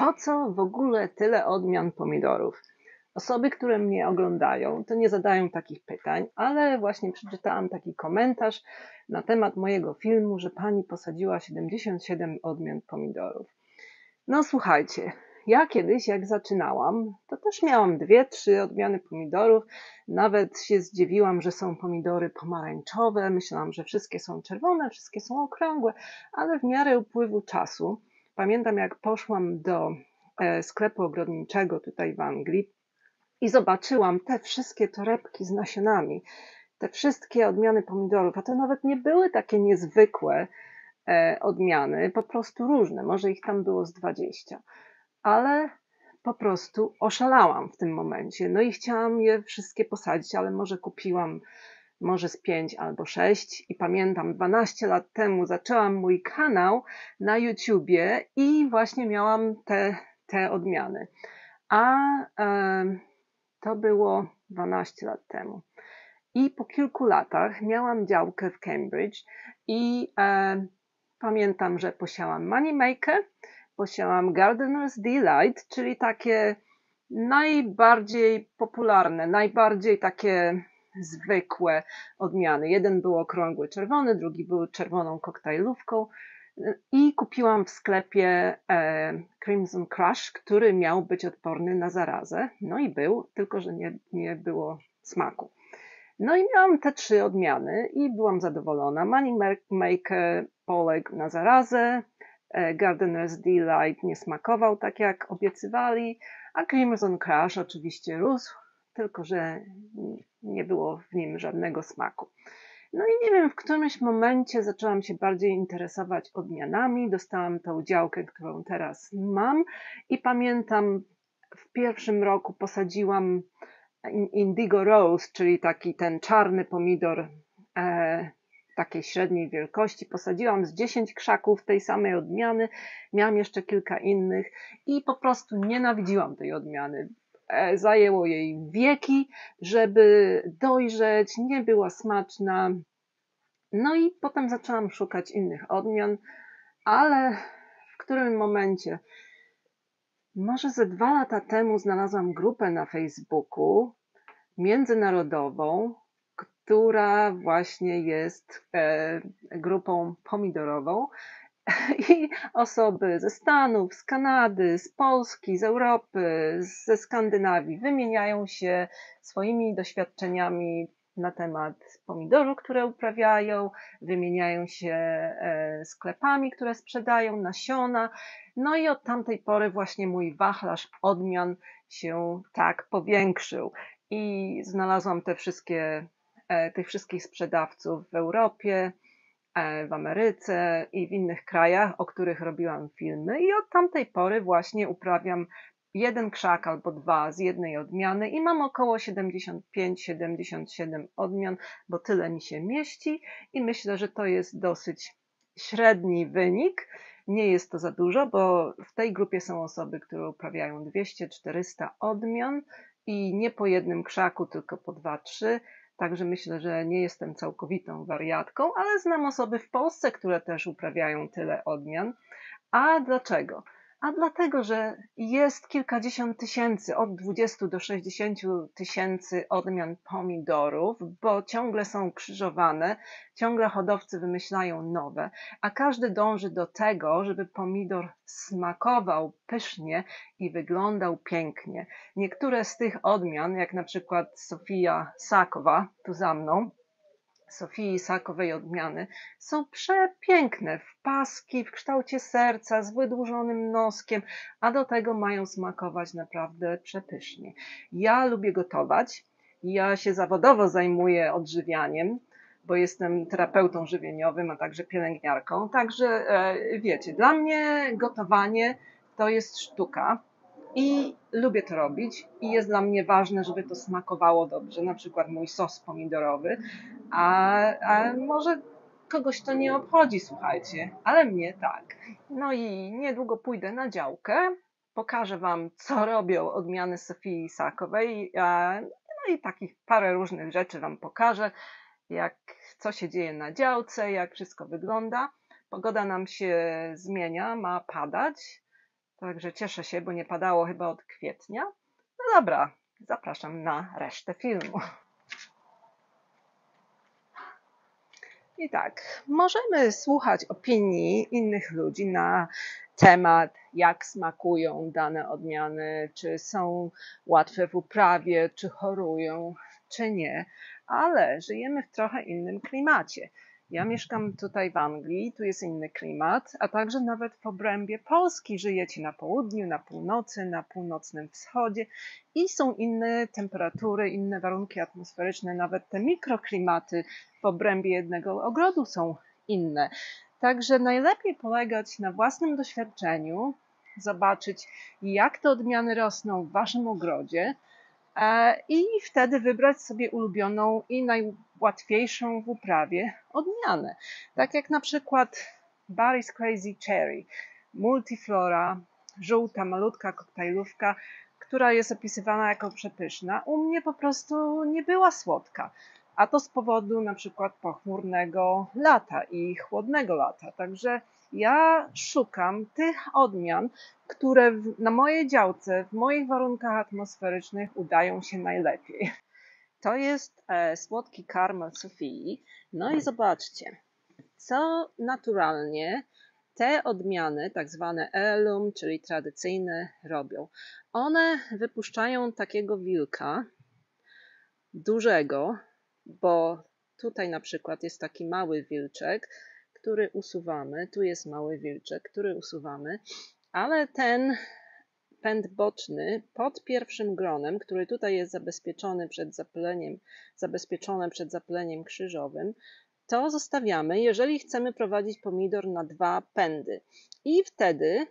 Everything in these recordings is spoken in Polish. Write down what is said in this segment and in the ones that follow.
Po co w ogóle tyle odmian pomidorów? Osoby, które mnie oglądają, to nie zadają takich pytań, ale właśnie przeczytałam taki komentarz na temat mojego filmu, że pani posadziła 77 odmian pomidorów. No słuchajcie, ja kiedyś jak zaczynałam, to też miałam 2-3 odmiany pomidorów. Nawet się zdziwiłam, że są pomidory pomarańczowe. Myślałam, że wszystkie są czerwone, wszystkie są okrągłe, ale w miarę upływu czasu, pamiętam jak poszłam do sklepu ogrodniczego tutaj w Anglii i zobaczyłam te wszystkie torebki z nasionami, te wszystkie odmiany pomidorów, a to nawet nie były takie niezwykłe odmiany, po prostu różne, może ich tam było z 20, ale po prostu oszalałam w tym momencie, no i chciałam je wszystkie posadzić, ale może kupiłam z 5 albo 6 i pamiętam 12 lat temu zaczęłam mój kanał na YouTubie i właśnie miałam te odmiany, a to było 12 lat temu. I po kilku latach miałam działkę w Cambridge i pamiętam, że posiałam Moneymaker, posiałam Gardener's Delight, czyli takie najbardziej popularne, najbardziej takie zwykłe odmiany. Jeden był okrągły czerwony, drugi był czerwoną koktajlówką i kupiłam w sklepie Crimson Crush, który miał być odporny na zarazę. No i był, tylko że nie było smaku. No i miałam te 3 odmiany i byłam zadowolona. Moneymaker poległ na zarazę, Gardener's Delight nie smakował tak jak obiecywali, a Crimson Crush oczywiście rósł, tylko że nie było w nim żadnego smaku. No i nie wiem, w którymś momencie zaczęłam się bardziej interesować odmianami, dostałam tą działkę, którą teraz mam i pamiętam w pierwszym roku posadziłam Indigo Rose, czyli taki ten czarny pomidor takiej średniej wielkości. Posadziłam z 10 krzaków tej samej odmiany, miałam jeszcze kilka innych i po prostu nienawidziłam tej odmiany. Zajęło jej wieki, żeby dojrzeć, nie była smaczna. No i potem zaczęłam szukać innych odmian, ale w którym momencie, może ze 2 lata temu znalazłam grupę na Facebooku międzynarodową, która właśnie jest grupą pomidorową i osoby ze Stanów, z Kanady, z Polski, z Europy, ze Skandynawii wymieniają się swoimi doświadczeniami na temat pomidoru, które uprawiają, wymieniają się sklepami, które sprzedają, nasiona. No i od tamtej pory właśnie mój wachlarz odmian się tak powiększył i znalazłam tych wszystkich sprzedawców w Europie, w Ameryce i w innych krajach, o których robiłam filmy i od tamtej pory właśnie uprawiam 1 krzak albo 2 z jednej odmiany i mam około 75-77 odmian, bo tyle mi się mieści i myślę, że to jest dosyć średni wynik. Nie jest to za dużo, bo w tej grupie są osoby, które uprawiają 200-400 odmian i nie po jednym krzaku, tylko po 2-3. Także myślę, że nie jestem całkowitą wariatką, ale znam osoby w Polsce, które też uprawiają tyle odmian. A dlaczego? A dlatego, że jest kilkadziesiąt tysięcy, od 20 do 60 tysięcy odmian pomidorów, bo ciągle są krzyżowane, ciągle hodowcy wymyślają nowe, a każdy dąży do tego, żeby pomidor smakował pysznie i wyglądał pięknie. Niektóre z tych odmian, jak na przykład Sofia Sakowa, tu za mną, Sofii Sakowej odmiany, są przepiękne, w paski, w kształcie serca, z wydłużonym noskiem, a do tego mają smakować naprawdę przepysznie. Ja lubię gotować, ja się zawodowo zajmuję odżywianiem, bo jestem terapeutą żywieniowym, a także pielęgniarką, także wiecie, dla mnie gotowanie to jest sztuka. I lubię to robić i jest dla mnie ważne, żeby to smakowało dobrze, na przykład mój sos pomidorowy, a może kogoś to nie obchodzi, słuchajcie, ale mnie tak. No i niedługo pójdę na działkę, pokażę Wam, co robią odmiany Sofii Sakowej, no i takich parę różnych rzeczy Wam pokażę, co się dzieje na działce, jak wszystko wygląda. Pogoda nam się zmienia, ma padać. Także cieszę się, bo nie padało chyba od kwietnia. No dobra, zapraszam na resztę filmu. I tak, możemy słuchać opinii innych ludzi na temat, jak smakują dane odmiany, czy są łatwe w uprawie, czy chorują, czy nie, ale żyjemy w trochę innym klimacie. Ja mieszkam tutaj w Anglii, tu jest inny klimat, a także nawet w obrębie Polski żyjecie na południu, na północy, na północnym wschodzie i są inne temperatury, inne warunki atmosferyczne, nawet te mikroklimaty w obrębie jednego ogrodu są inne. Także najlepiej polegać na własnym doświadczeniu, zobaczyć, jak te odmiany rosną w waszym ogrodzie i wtedy wybrać sobie ulubioną i najłatwiejszą w uprawie odmianę. Tak jak na przykład Barry's Crazy Cherry, multiflora, żółta, malutka koktajlówka, która jest opisywana jako przepyszna. U mnie po prostu nie była słodka. A to z powodu na przykład pochmurnego lata i chłodnego lata. Także ja szukam tych odmian, które na mojej działce, w moich warunkach atmosferycznych udają się najlepiej. To jest słodki karmel Sofii. No i zobaczcie, co naturalnie te odmiany, tak zwane heirloom, czyli tradycyjne, robią. One wypuszczają takiego wilka dużego, bo tutaj na przykład jest taki mały wilczek, który usuwamy, tu jest mały wilczek, który usuwamy, ale ten pęd boczny pod pierwszym gronem, który tutaj jest zabezpieczony przed zapyleniem krzyżowym, to zostawiamy, jeżeli chcemy prowadzić pomidor na 2 pędy. I wtedy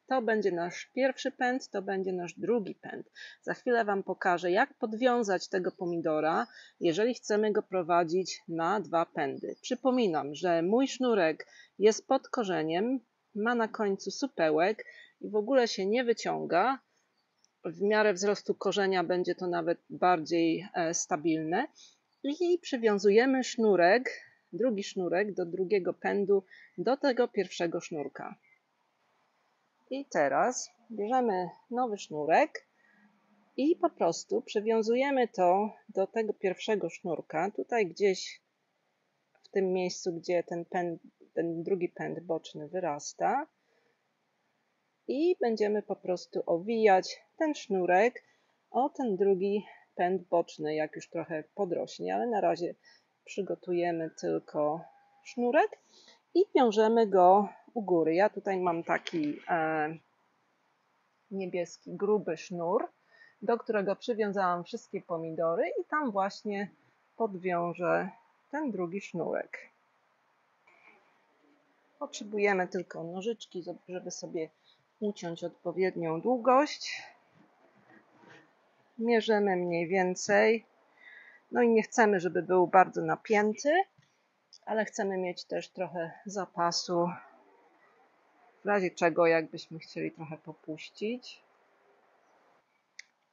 to będzie nasz pierwszy pęd, to będzie nasz drugi pęd. Za chwilę wam pokażę, jak podwiązać tego pomidora, jeżeli chcemy go prowadzić na 2 pędy. Przypominam, że mój sznurek jest pod korzeniem, ma na końcu supełek i w ogóle się nie wyciąga. W miarę wzrostu korzenia będzie to nawet bardziej stabilne. I przywiązujemy sznurek, drugi sznurek do drugiego pędu, do tego pierwszego sznurka. I teraz bierzemy nowy sznurek i po prostu przywiązujemy to do tego pierwszego sznurka, tutaj gdzieś w tym miejscu, gdzie ten drugi pęd boczny wyrasta. I będziemy po prostu owijać ten sznurek o ten drugi pęd boczny, jak już trochę podrośnie, ale na razie przygotujemy tylko sznurek i wiążemy go u góry. Ja tutaj mam taki niebieski, gruby sznur, do którego przywiązałam wszystkie pomidory i tam właśnie podwiążę ten drugi sznurek. Potrzebujemy tylko nożyczki, żeby sobie uciąć odpowiednią długość. Mierzymy mniej więcej. No i nie chcemy, żeby był bardzo napięty, ale chcemy mieć też trochę zapasu, w razie czego jakbyśmy chcieli trochę popuścić.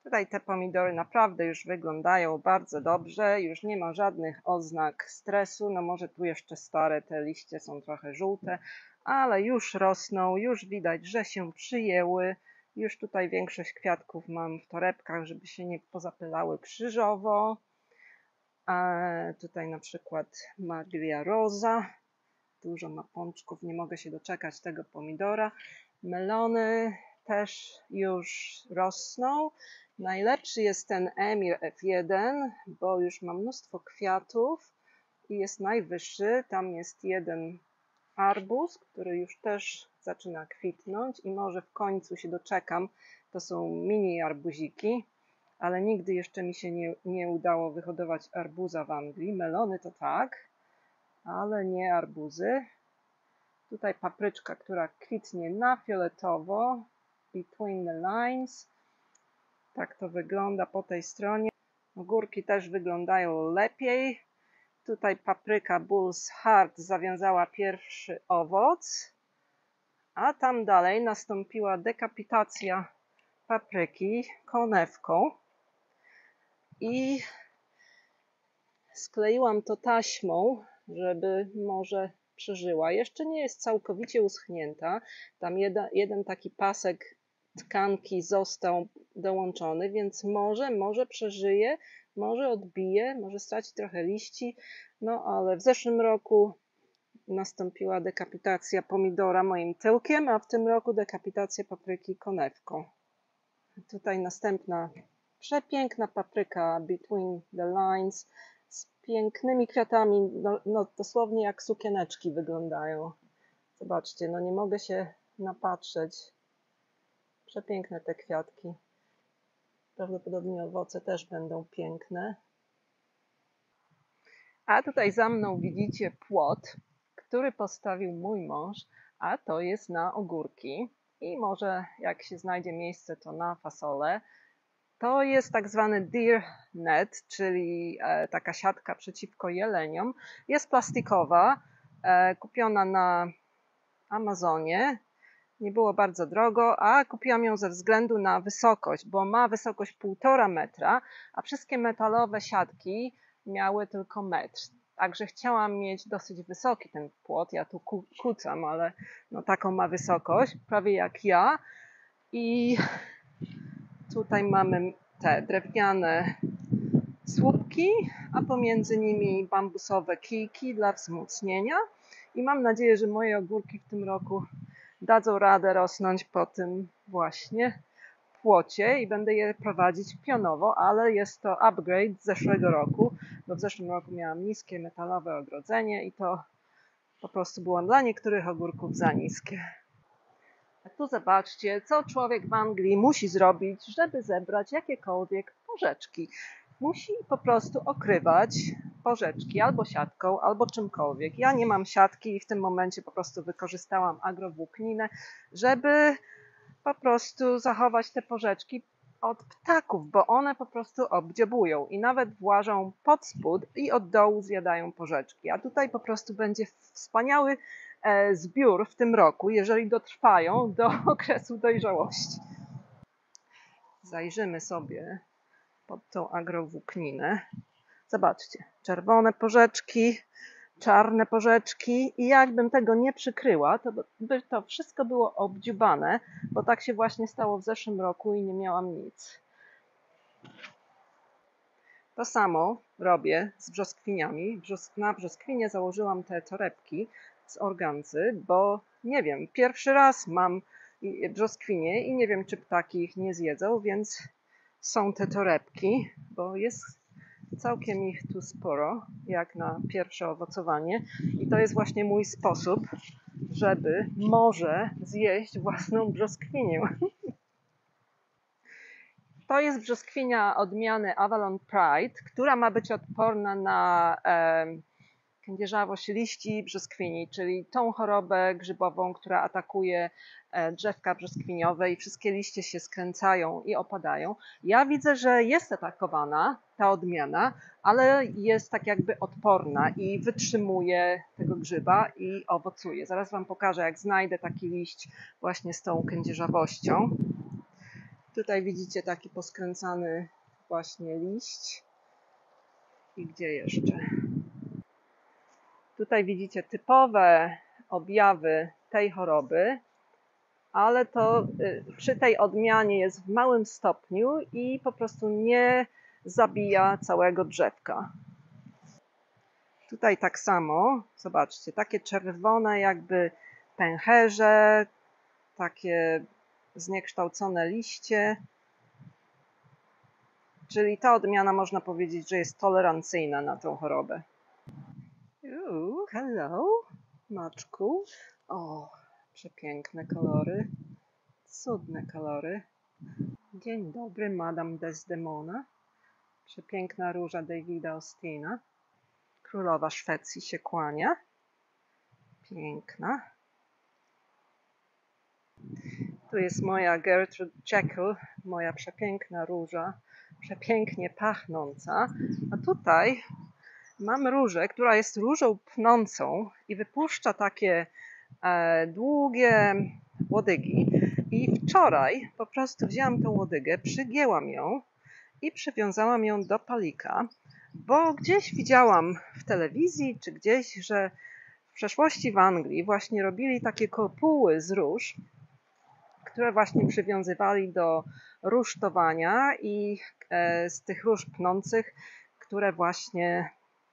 Tutaj te pomidory naprawdę już wyglądają bardzo dobrze, już nie ma żadnych oznak stresu, no może tu jeszcze stare, te liście są trochę żółte, ale już rosną, już widać, że się przyjęły. Już tutaj większość kwiatków mam w torebkach, żeby się nie pozapylały krzyżowo. Tutaj na przykład Maglia Rosa, dużo ma pączków, nie mogę się doczekać tego pomidora. Melony też już rosną. Najlepszy jest ten Emir F1, bo już ma mnóstwo kwiatów i jest najwyższy. Tam jest jeden arbuz, który już też zaczyna kwitnąć i może w końcu się doczekam. To są mini arbuziki, ale nigdy jeszcze mi się nie udało wyhodować arbuza w Anglii. Melony to tak, ale nie arbuzy. Tutaj papryczka, która kwitnie na fioletowo, between the lines. Tak to wygląda po tej stronie. Ogórki też wyglądają lepiej. Tutaj papryka Bull's Heart zawiązała pierwszy owoc, a tam dalej nastąpiła dekapitacja papryki konewką i skleiłam to taśmą, żeby może przeżyła. Jeszcze nie jest całkowicie uschnięta. Tam jeden taki pasek tkanki został dołączony, więc może przeżyje, może odbije, może straci trochę liści. No ale w zeszłym roku nastąpiła dekapitacja pomidora moim tyłkiem, a w tym roku dekapitacja papryki konewką. Tutaj następna przepiękna papryka Between the Lines z pięknymi kwiatami, no dosłownie jak sukieneczki wyglądają. Zobaczcie, no nie mogę się napatrzeć. Przepiękne te kwiatki. Prawdopodobnie owoce też będą piękne. A tutaj za mną widzicie płot, który postawił mój mąż, a to jest na ogórki i może jak się znajdzie miejsce, to na fasolę. To jest tak zwany deer net, czyli taka siatka przeciwko jeleniom. Jest plastikowa, kupiona na Amazonie. Nie było bardzo drogo, a kupiłam ją ze względu na wysokość, bo ma wysokość 1,5 metra, a wszystkie metalowe siatki miały tylko metr. Także chciałam mieć dosyć wysoki ten płot. Ja tu kucam, ale no taką ma wysokość, prawie jak ja. I tutaj mamy te drewniane słupki, a pomiędzy nimi bambusowe kijki dla wzmocnienia. I mam nadzieję, że moje ogórki w tym roku dadzą radę rosnąć po tym właśnie płocie i będę je prowadzić pionowo, ale jest to upgrade z zeszłego roku, bo w zeszłym roku miałam niskie metalowe ogrodzenie i to po prostu było dla niektórych ogórków za niskie. A tu zobaczcie, co człowiek w Anglii musi zrobić, żeby zebrać jakiekolwiek porzeczki. Musi po prostu okrywać porzeczki albo siatką, albo czymkolwiek. Ja nie mam siatki i w tym momencie po prostu wykorzystałam agrowłókninę, żeby po prostu zachować te porzeczki od ptaków, bo one po prostu obdziobują i nawet włażą pod spód i od dołu zjadają porzeczki. A tutaj po prostu będzie wspaniały zbiór w tym roku, jeżeli dotrwają do okresu dojrzałości. Zajrzymy sobie pod tą agrowłókninę. Zobaczcie, czerwone porzeczki, czarne porzeczki i jakbym tego nie przykryła, to by to wszystko było obdziubane, bo tak się właśnie stało w zeszłym roku i nie miałam nic. To samo robię z brzoskwiniami. Na brzoskwinie założyłam te torebki z organzy, bo nie wiem, pierwszy raz mam brzoskwinie i nie wiem, czy ptaki ich nie zjedzą, więc są te torebki, bo jest całkiem ich tu sporo, jak na pierwsze owocowanie. I to jest właśnie mój sposób, żeby może zjeść własną brzoskwinię. To jest brzoskwinia odmiany Avalon Pride, która ma być odporna na kędzierzawość liści brzoskwini, czyli tą chorobę grzybową, która atakuje drzewka brzoskwiniowe i wszystkie liście się skręcają i opadają. Ja widzę, że jest atakowana ta odmiana, ale jest tak jakby odporna i wytrzymuje tego grzyba i owocuje. Zaraz Wam pokażę, jak znajdę taki liść właśnie z tą kędzierzawością. Tutaj widzicie taki poskręcany właśnie liść. I gdzie jeszcze? Tutaj widzicie typowe objawy tej choroby, ale to przy tej odmianie jest w małym stopniu i po prostu nie zabija całego drzewka. Tutaj tak samo, zobaczcie, takie czerwone jakby pęcherze, takie zniekształcone liście. Czyli ta odmiana można powiedzieć, że jest tolerancyjna na tą chorobę. Hello, maczku. O, przepiękne kolory. Cudne kolory. Dzień dobry, Madame Desdemona. Przepiękna róża Davida Austina. Królowa Szwecji się kłania. Piękna. Tu jest moja Gertrude Jekyll, moja przepiękna róża, przepięknie pachnąca. A tutaj mam różę, która jest różą pnącą i wypuszcza takie długie łodygi. I wczoraj po prostu wzięłam tą łodygę, przygięłam ją i przywiązałam ją do palika, bo gdzieś widziałam w telewizji czy gdzieś, że przeszłości w Anglii właśnie robili takie kopuły z róż, które właśnie przywiązywali do rusztowania i z tych róż pnących, które właśnie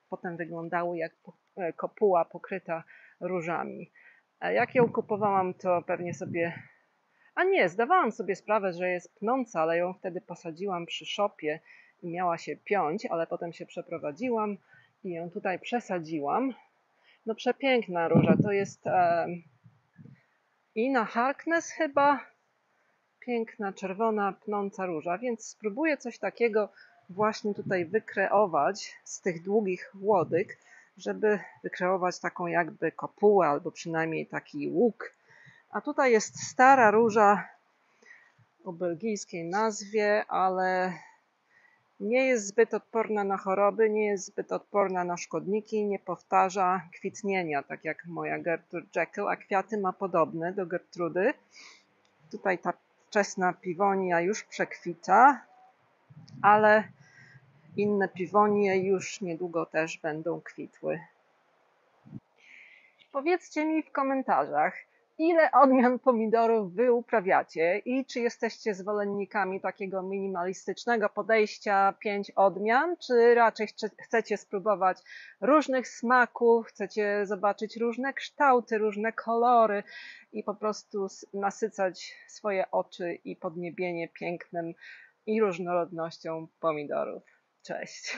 potem wyglądały jak kopuła pokryta różami. Jak ją kupowałam, to pewnie sobie... A nie, zdawałam sobie sprawę, że jest pnąca, ale ją wtedy posadziłam przy szopie i miała się piąć, ale potem się przeprowadziłam i ją tutaj przesadziłam. No przepiękna róża, to jest Ina Harkness chyba, piękna, czerwona, pnąca róża, więc spróbuję coś takiego właśnie tutaj wykreować z tych długich łodyg, żeby wykreować taką jakby kopułę albo przynajmniej taki łuk. A tutaj jest stara róża o belgijskiej nazwie, ale nie jest zbyt odporna na choroby, nie jest zbyt odporna na szkodniki, nie powtarza kwitnienia, tak jak moja Gertrude Jekyll, a kwiaty ma podobne do Gertrudy. Tutaj ta wczesna piwonia już przekwita, ale inne piwonie już niedługo też będą kwitły. Powiedzcie mi w komentarzach, ile odmian pomidorów wy uprawiacie i czy jesteście zwolennikami takiego minimalistycznego podejścia 5 odmian, czy raczej chcecie spróbować różnych smaków, chcecie zobaczyć różne kształty, różne kolory i po prostu nasycać swoje oczy i podniebienie pięknem i różnorodnością pomidorów. Cześć!